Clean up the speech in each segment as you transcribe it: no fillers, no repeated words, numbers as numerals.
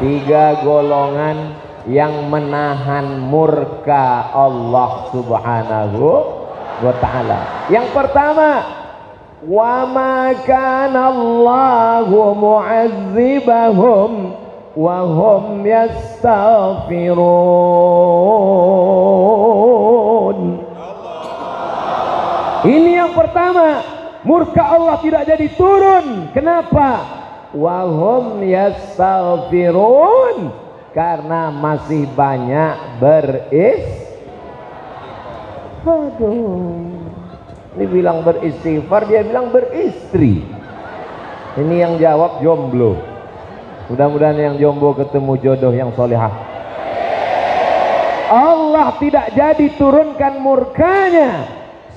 Tiga golongan yang menahan murka Allah Subhanahu wa ta'ala. Yang pertama, wa ma kana Allahu mu'adzibahum wa hum yastaghfirun. Ini yang pertama, murka Allah tidak jadi turun. Kenapa? Wa hum yastaghfirun, karena masih banyak ini bilang beristighfar, dia bilang beristri. Ini yang jawab jomblo. Mudah-mudahan yang jomblo ketemu jodoh yang solehah. Allah tidak jadi turunkan murkanya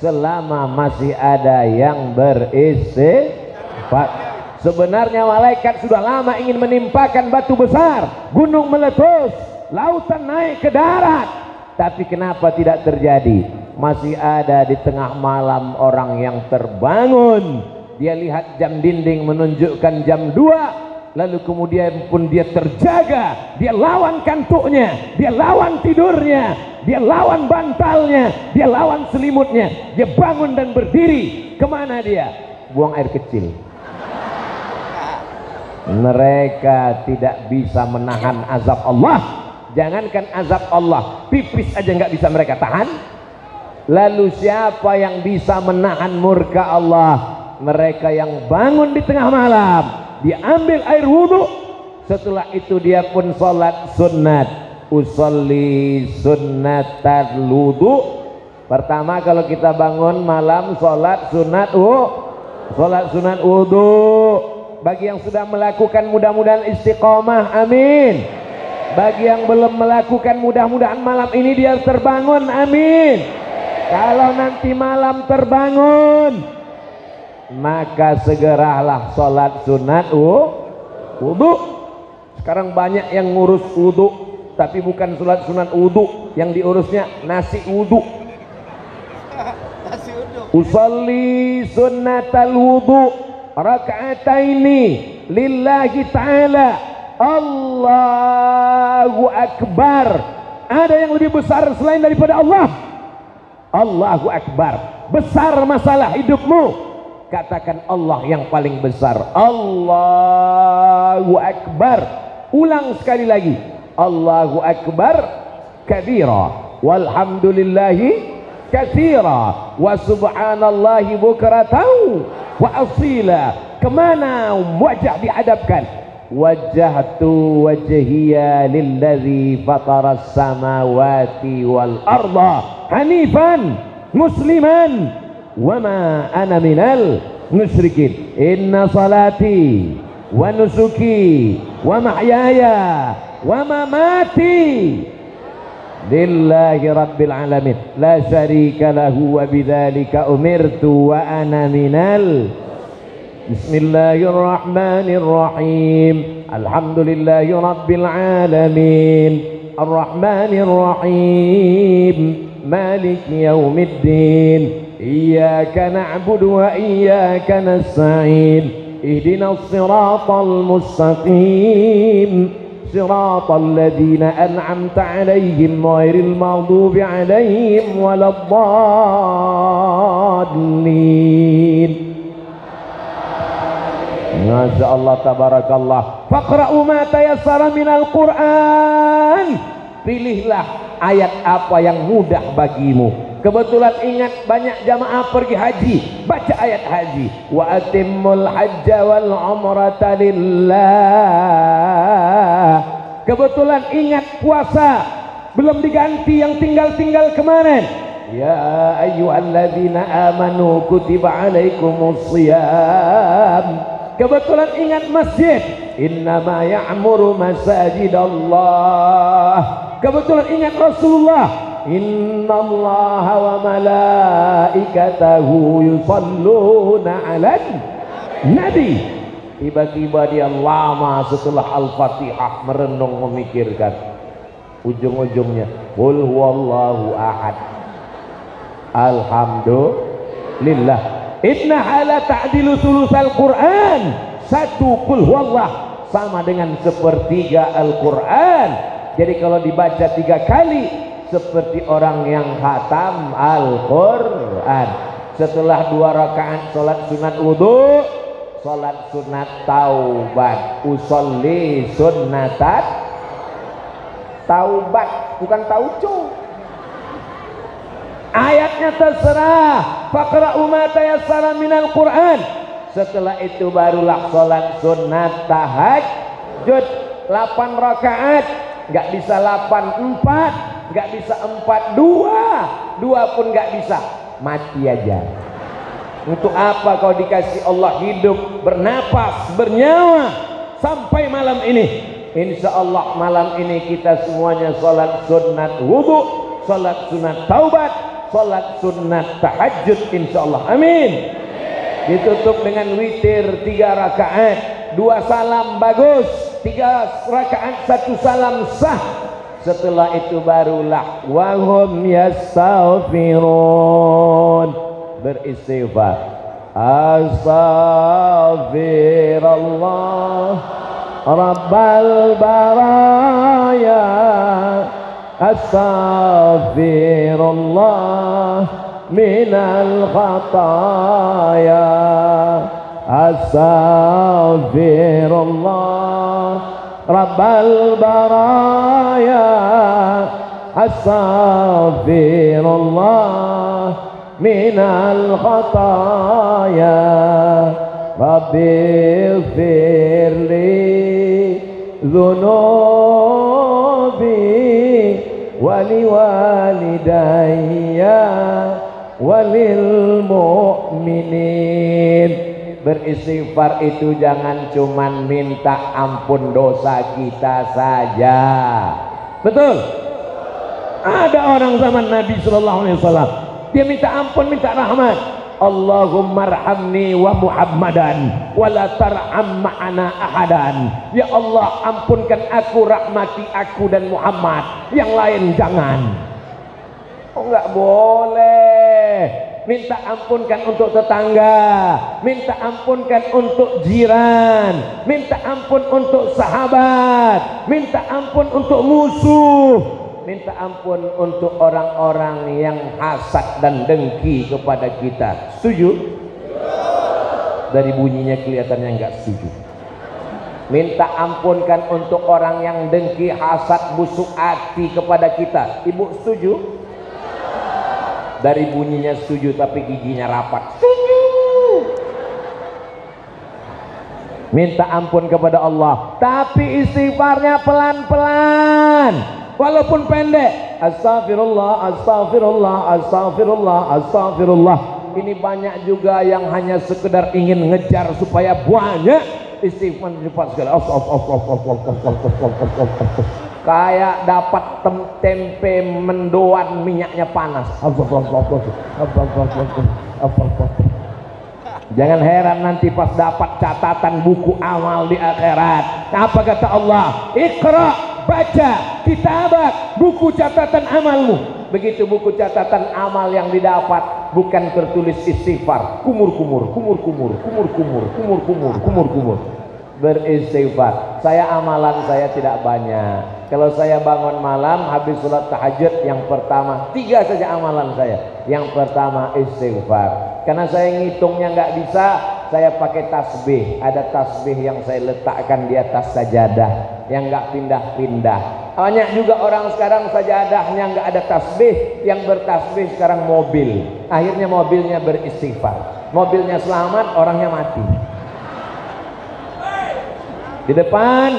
selama masih ada yang beristighfar. Sebenarnya malaikat sudah lama ingin menimpakan batu besar, gunung meletus, lautan naik ke darat, tapi kenapa tidak terjadi? Masih ada di tengah malam orang yang terbangun, dia lihat jam dinding menunjukkan jam 2, lalu kemudian pun dia terjaga, dia lawan kantuknya, dia lawan tidurnya, dia lawan bantalnya, dia lawan selimutnya, dia bangun dan berdiri. Kemana dia? Buang air kecil. Mereka tidak bisa menahan azab Allah. Jangankan azab Allah, pipis aja nggak bisa mereka tahan. Lalu siapa yang bisa menahan murka Allah? Mereka yang bangun di tengah malam, dia ambil air wudhu, setelah itu dia pun sholat sunat. Usolli sunnatal wudhu. Pertama kalau kita bangun malam sholat sunat wudhu. Bagi yang sudah melakukan mudah-mudahan istiqomah, amin. Bagi yang belum melakukan mudah-mudahan malam ini dia terbangun, amin. Kalau nanti malam terbangun, maka segeralah sholat sunat wudhu. Sekarang banyak yang ngurus wudhu, tapi bukan sholat sunat wudhu, yang diurusnya nasi wudhu. Usolli sunnatal wudhu raka'ataini lillahi ta'ala. Allahu Akbar. Ada yang lebih besar selain daripada Allah? Allahu Akbar. Besar masalah hidupmu, katakan Allah yang paling besar. Allahu Akbar. Ulang sekali lagi. Allahu Akbar kabira walhamdulillahi katsira wa subhanallahi bukratan wa asila. Kemana wajah dihadapkan? Wajjahtu wajhiya lillazi fataras samawati wal arda hanifan musliman wa ma ana minal musyrikin. Inna salati wa nusuki wa mahyaya wa mamati lillahi rabbil alamin la syarika lahu wa bidzalika umirtu wa ana minal. Bismillahirrahmanirrahim. Alhamdulillahi rabbil alamin. Arrahmanir rahim. Maliki yaumiddin. Iyyaka na'budu wa iyyaka nasta'in. Ihdinas siratal mustaqim. صراط الذين أنعمت عليهم غير المغضوب عليهم ولا الضالين. Masya Allah, tabarakallah. Faqra'u ma tayassara minal Qur'an. Pilihlah ayat apa yang mudah bagimu. Kebetulan ingat banyak jamaah pergi haji, baca ayat haji. Wa atimmul hajja wal umrata lillah. Kebetulan ingat puasa, belum diganti yang tinggal-tinggal kemarin. Ya ayyuhalladzina amanu kutiba alaikumus shiyam. Kebetulan ingat masjid. Innama ya'muru masajidallah. Kebetulan ingat Rasulullah. Innallaha wa malaikatahu yusalluna 'alan nabi. Tiba-tiba dia lama setelah Al-Fatihah merenung memikirkan. Ujung-ujungnya qul huwallahu ahad. Alhamdulillah. Innaha la ta'dilu sulusal Qur'an. Satu qul huwallah, sama dengan sepertiga Al-Quran. Jadi kalau dibaca 3 kali seperti orang yang khatam Al-Quran. Setelah 2 rakaat sholat sunat wudhu, sholat sunat taubat, usolli sunnatat taubat, bukan tauco. Ayatnya terserah, faqra'u ma tayassara minal Qur'an. Setelah itu barulah sholat sunat tahajud 8 rakaat. Nggak bisa 8-4, nggak bisa 4-2, 2 pun nggak bisa, mati aja. Untuk apa kau dikasih Allah hidup, bernapas, bernyawa sampai malam ini? Insya Allah malam ini kita semuanya sholat sunat wudhu, sholat sunat taubat, sholat sunat tahajud, insya Allah. Amin. Ditutup dengan witir 3 rakaat, 2 salam bagus, 3 rakaat 1 salam sah. Setelah itu barulah wahum yastaghfirun, beristighfar. Astaghfirullah Rabbal baraya, astaghfirullah minal khataya, astaghfirullah Rabbal baraya, astaghfirullah minal khataya, Rabbi firli dhunubi wali walidayya walil mu'minin. Beristighfar itu jangan cuman minta ampun dosa kita saja. Betul? Ada orang zaman Nabi SAW, dia minta ampun, minta rahmat. Allahumma arhamni wa Muhammadan wa la tarham ma'ana ahadan. Ya Allah, ampunkan aku, rahmati aku dan Muhammad, yang lain jangan. Oh, enggak boleh. Minta ampunkan untuk tetangga, minta ampunkan untuk jiran, minta ampun untuk sahabat, minta ampun untuk musuh, minta ampun untuk orang-orang yang hasad dan dengki kepada kita. Setuju? Dari bunyinya kelihatannya enggak setuju. Minta ampunkan untuk orang yang dengki, hasad, busuk hati kepada kita. Ibu setuju? Dari bunyinya setuju tapi giginya rapat. Setuju. Minta ampun kepada Allah, tapi istighfarnya pelan-pelan, walaupun pendek. Astagfirullah, astagfirullah, astagfirullah, astagfirullah. Ini banyak juga yang hanya sekedar ingin ngejar supaya banyak istighfar cepat sekali. Kayak dapat tempe mendoan minyaknya panas. Jangan heran nanti pas dapat catatan buku amal di akhirat. Apa kata Allah? Iqra, baca kitabak, buku catatan amalmu. Begitu buku catatan amal yang didapat bukan tertulis istighfar, kumur-kumur, kumur-kumur, kumur-kumur, kumur-kumur, kumur-kumur. Beristighfar. Saya amalan saya tidak banyak. Kalau saya bangun malam habis sholat tahajud, yang pertama 3 saja amalan saya. Yang pertama istighfar. Karena saya ngitungnya nggak bisa, saya pakai tasbih. Ada tasbih yang saya letakkan di atas sajadah, yang nggak pindah-pindah. Banyak juga orang sekarang sajadahnya nggak ada tasbih, yang bertasbih sekarang mobil. Akhirnya mobilnya beristighfar. Mobilnya selamat, orangnya mati. Di depan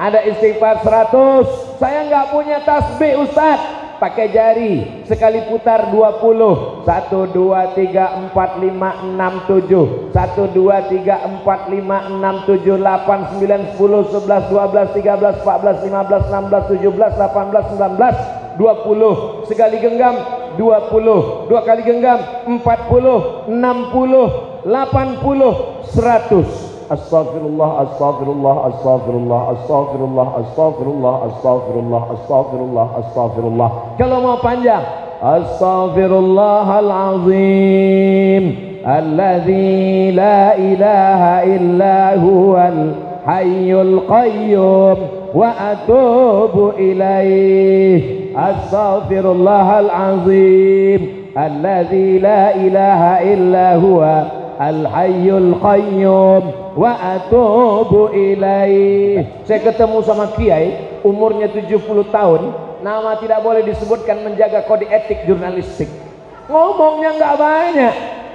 ada istighfar 100. Saya nggak punya tasbih Ustaz, pakai jari sekali putar 20. 1 2 3 4 5 6 7. 1 2 3 4 5 6 7 8 9 10 11 12 13 14 15 16 17 18 19 20. Sekali genggam 20, 2 kali genggam 40, 60, 80, 100. Astaghfirullah, astaghfirullah, astaghfirullah, astaghfirullah, astaghfirullah, astaghfirullah, astaghfirullah, astaghfirullah. Kalau mau panjang, astaghfirullahalazim alladzi la ilaha illa huwal hayyul qayyum wa atubu ilaih. Astaghfirullahal azim alladzi la ilaha illa huwa al hayyul qayyum wa atubu ilaih. Saya ketemu sama kiai umurnya 70 tahun, nama tidak boleh disebutkan, menjaga kode etik jurnalistik. Ngomongnya nggak banyak,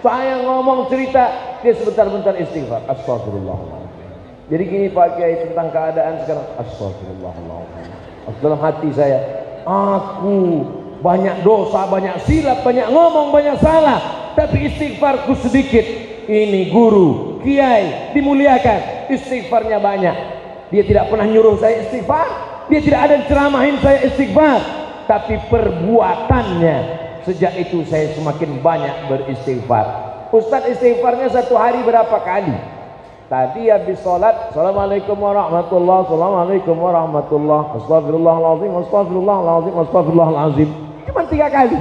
saya ngomong cerita, dia sebentar-bentar istighfar, astagfirullahaladzim. Jadi gini Pak Kiai tentang keadaan sekarang, astagfirullahaladzim. Dalam hati saya, aku banyak dosa, banyak silap, banyak ngomong, banyak salah, tapi istighfarku sedikit. Ini guru, kiai dimuliakan, istighfarnya banyak. Dia tidak pernah nyuruh saya istighfar, dia tidak ada ceramahin saya istighfar, tapi perbuatannya. Sejak itu saya semakin banyak beristighfar. Ustadz istighfarnya satu hari berapa kali? Tadi habis sholat, assalamualaikum warahmatullah, assalamualaikum warahmatullah, astagfirullahaladzim, astagfirullahaladzim, astagfirullahaladzim. Cuma 3 kali.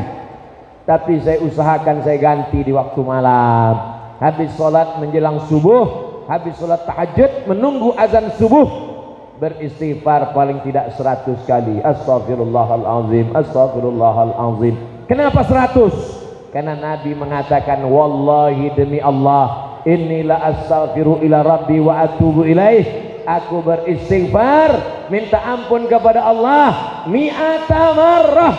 Tapi saya usahakan saya ganti di waktu malam. Habis sholat menjelang subuh, habis sholat tahajud menunggu azan subuh, beristighfar paling tidak 100 kali. Astagfirullahaladzim, astagfirullahaladzim. Kenapa 100? Karena Nabi mengatakan, wallahi demi Allah, inilah astaghfiru ila rabbi wa atubu ilaih. Aku beristighfar, minta ampun kepada Allah, mi'ata marrah,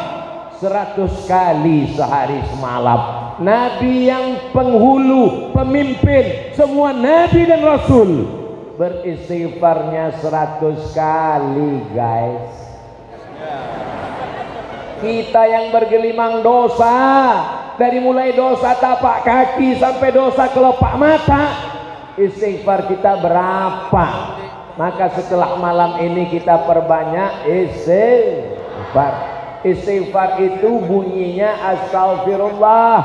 100 kali sehari semalam. Nabi yang penghulu, pemimpin semua nabi dan rasul, beristighfarnya 100 kali guys. Kita yang bergelimang dosa, dari mulai dosa tapak kaki sampai dosa kelopak mata, istighfar kita berapa? Maka setelah malam ini kita perbanyak istighfar. Istighfar itu bunyinya astagfirullah,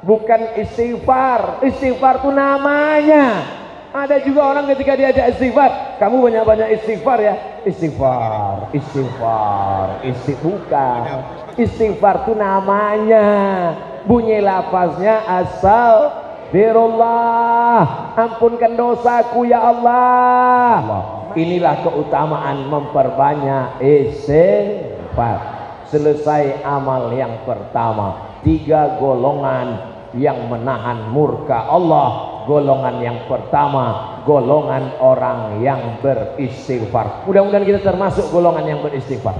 bukan istighfar. Istighfar itu namanya. Ada juga orang ketika diajak istighfar, kamu banyak-banyak istighfar ya. Istighfar, istighfar, bukan. Istighfar itu namanya. Bunyi lafaznya astagfirullah, ampunkan dosaku ya Allah. Inilah keutamaan memperbanyak istighfar. Selesai amal yang pertama, 3 golongan yang menahan murka Allah. Golongan yang pertama, golongan orang yang beristighfar. Mudah-mudahan kita termasuk golongan yang beristighfar.